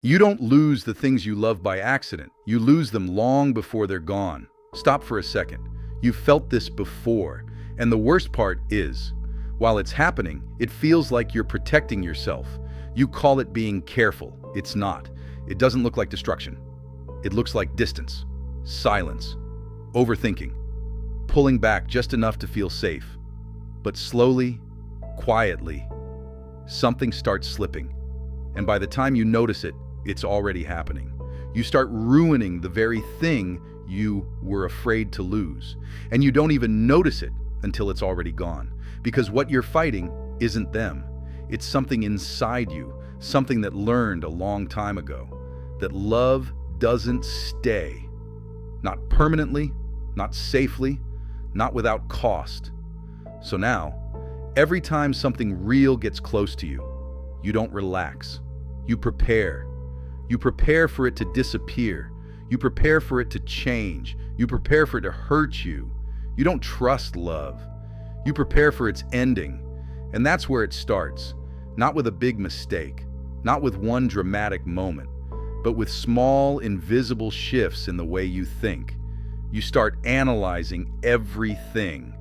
You don't lose the things you love by accident. You lose them long before they're gone. Stop for a second. You've felt this before. And the worst part is, while it's happening, it feels like you're protecting yourself. You call it being careful. It's not. It doesn't look like destruction. It looks like distance, silence, overthinking, pulling back just enough to feel safe. But slowly, quietly, something starts slipping. And by the time you notice it, it's already happening. You start ruining the very thing you were afraid to lose. And you don't even notice it until it's already gone. Because what you're fighting isn't them. It's something inside you, something that learned a long time ago. That love doesn't stay. Not permanently, not safely, not without cost. So now, every time something real gets close to you, you don't relax. You prepare. You prepare for it to disappear. You prepare for it to change. You prepare for it to hurt you. You don't trust love. You prepare for its ending. And that's where it starts. Not with a big mistake, not with one dramatic moment, but with small, invisible shifts in the way you think. You start analyzing everything.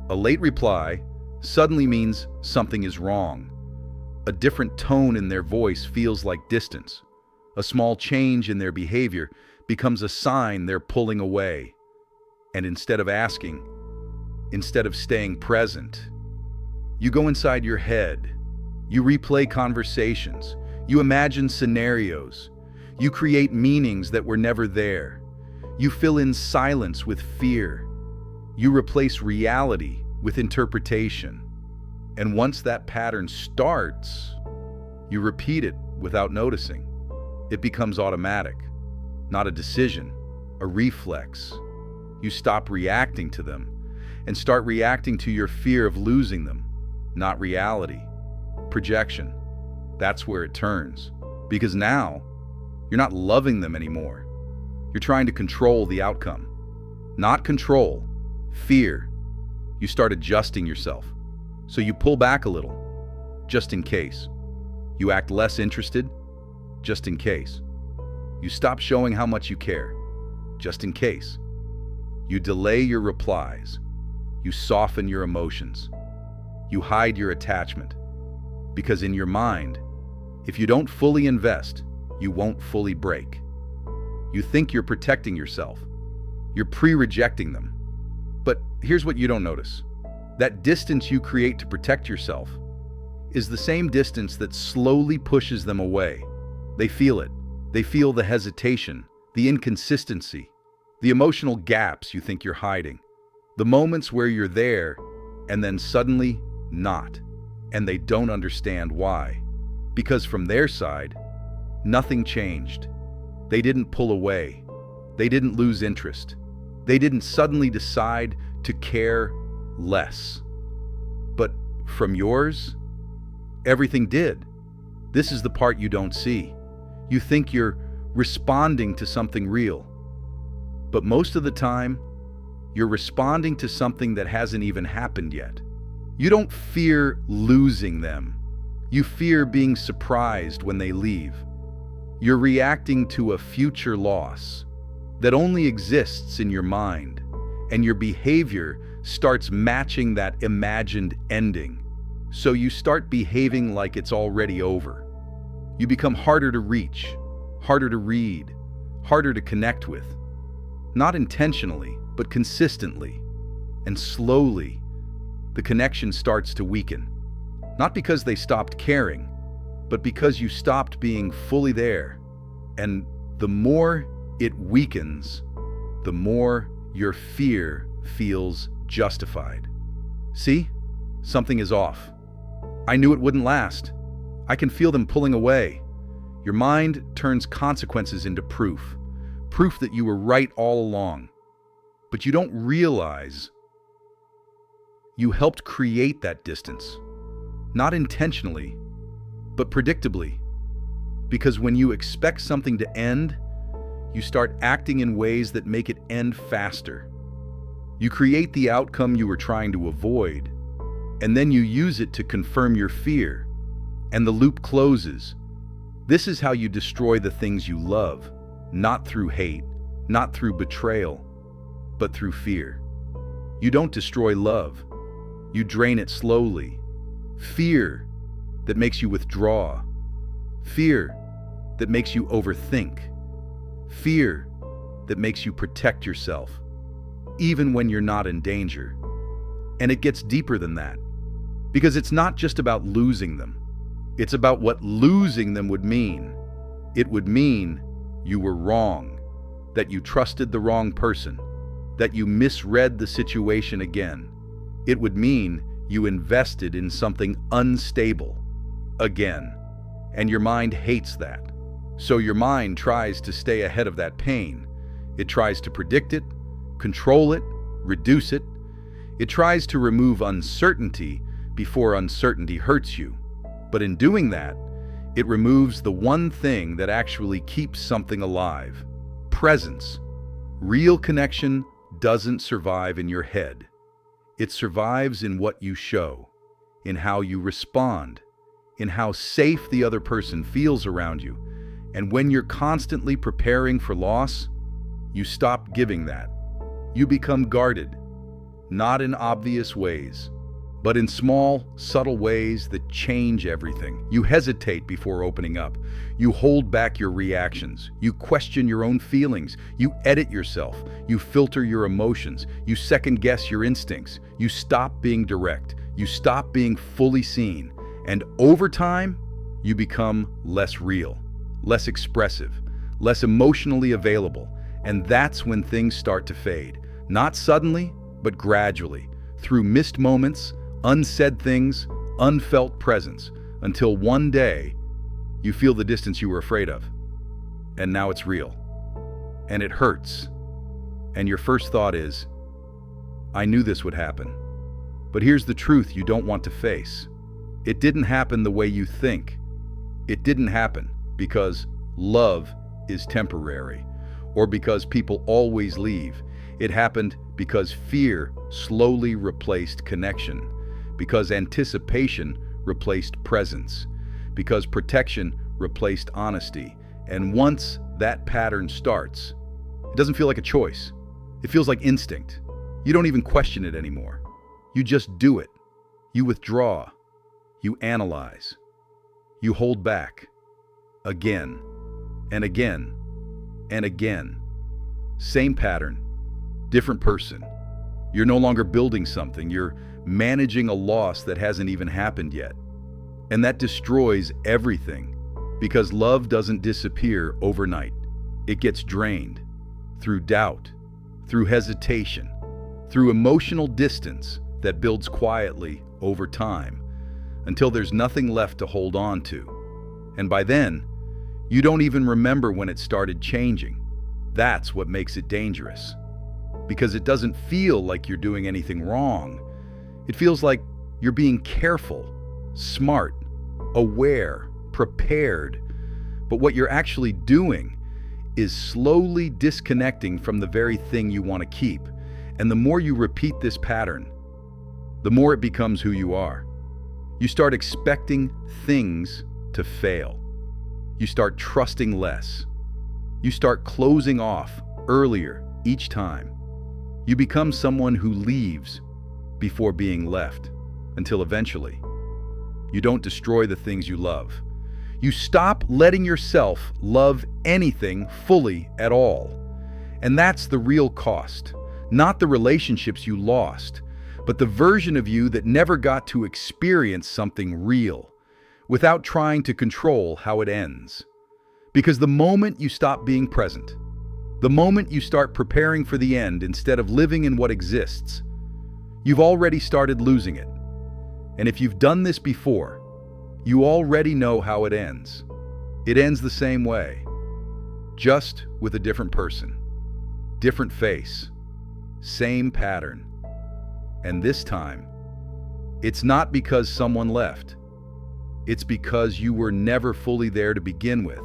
A late reply suddenly means something is wrong. A different tone in their voice feels like distance. A small change in their behavior becomes a sign they're pulling away. And instead of asking, instead of staying present, you go inside your head. You replay conversations. You imagine scenarios. You create meanings that were never there. You fill in silence with fear. You replace reality with interpretation. And once that pattern starts, you repeat it without noticing. It becomes automatic, not a decision, a reflex. You stop reacting to them and start reacting to your fear of losing them, not reality. Projection. That's where it turns. Because now, you're not loving them anymore. You're trying to control the outcome. Not control, fear. You start adjusting yourself. So you pull back a little, just in case. You act less interested, just in case. You stop showing how much you care, just in case. You delay your replies. You soften your emotions. You hide your attachment. Because in your mind, if you don't fully invest, you won't fully break. You think you're protecting yourself. You're pre-rejecting them. But here's what you don't notice. That distance you create to protect yourself is the same distance that slowly pushes them away. They feel it. They feel the hesitation, the inconsistency, the emotional gaps you think you're hiding, the moments where you're there and then suddenly not, and they don't understand why. Because from their side, nothing changed. They didn't pull away. They didn't lose interest. They didn't suddenly decide to care less. But from yours, everything did. This is the part you don't see. You think you're responding to something real. But most of the time, you're responding to something that hasn't even happened yet. You don't fear losing them. You fear being surprised when they leave. You're reacting to a future loss that only exists in your mind, and your behavior starts matching that imagined ending. So you start behaving like it's already over. You become harder to reach, harder to read, harder to connect with. Not intentionally, but consistently. And slowly, the connection starts to weaken. Not because they stopped caring, but because you stopped being fully there. And the more it weakens, the more your fear feels justified. See? Something is off. I knew it wouldn't last. I can feel them pulling away. Your mind turns consequences into proof. Proof that you were right all along. But you don't realize you helped create that distance. Not intentionally, but predictably. Because when you expect something to end, you start acting in ways that make it end faster. You create the outcome you were trying to avoid, and then you use it to confirm your fear. And the loop closes. This is how you destroy the things you love, not through hate, not through betrayal, but through fear. You don't destroy love. You drain it slowly. Fear that makes you withdraw. Fear that makes you overthink. Fear that makes you protect yourself, even when you're not in danger. And it gets deeper than that, because it's not just about losing them. It's about what losing them would mean. It would mean you were wrong, that you trusted the wrong person, that you misread the situation again. It would mean you invested in something unstable again. And your mind hates that. So your mind tries to stay ahead of that pain. It tries to predict it, control it, reduce it. It tries to remove uncertainty before uncertainty hurts you. But in doing that, it removes the one thing that actually keeps something alive: presence. Real connection doesn't survive in your head. It survives in what you show, in how you respond, in how safe the other person feels around you. And when you're constantly preparing for loss, you stop giving that. You become guarded, not in obvious ways, but in small, subtle ways that change everything. You hesitate before opening up. You hold back your reactions. You question your own feelings. You edit yourself. You filter your emotions. You second-guess your instincts. You stop being direct. You stop being fully seen. And over time, you become less real, less expressive, less emotionally available. And that's when things start to fade. Not suddenly, but gradually, through missed moments, unsaid things, unfelt presence, until one day you feel the distance you were afraid of. And now it's real. And it hurts. And your first thought is, I knew this would happen. But here's the truth you don't want to face. It didn't happen the way you think. It didn't happen because love is temporary, or because people always leave. It happened because fear slowly replaced connection, because anticipation replaced presence, because protection replaced honesty. And once that pattern starts, it doesn't feel like a choice. It feels like instinct. You don't even question it anymore. You just do it. You withdraw. You analyze. You hold back. Again and again and again. Same pattern, different person. You're no longer building something. You're managing a loss that hasn't even happened yet. And that destroys everything, because love doesn't disappear overnight. It gets drained through doubt, through hesitation, through emotional distance that builds quietly over time until there's nothing left to hold on to. And by then, you don't even remember when it started changing. That's what makes it dangerous, because it doesn't feel like you're doing anything wrong. It feels like you're being careful, smart, aware, prepared. But what you're actually doing is slowly disconnecting from the very thing you want to keep. And the more you repeat this pattern, the more it becomes who you are. You start expecting things to fail. You start trusting less. You start closing off earlier each time. You become someone who leaves before being left, until eventually you don't destroy the things you love. You stop letting yourself love anything fully at all. And that's the real cost. Not the relationships you lost, but the version of you that never got to experience something real, without trying to control how it ends. Because the moment you stop being present, the moment you start preparing for the end instead of living in what exists, you've already started losing it. And if you've done this before, you already know how it ends. It ends the same way, just with a different person, different face, same pattern. And this time, it's not because someone left. It's because you were never fully there to begin with.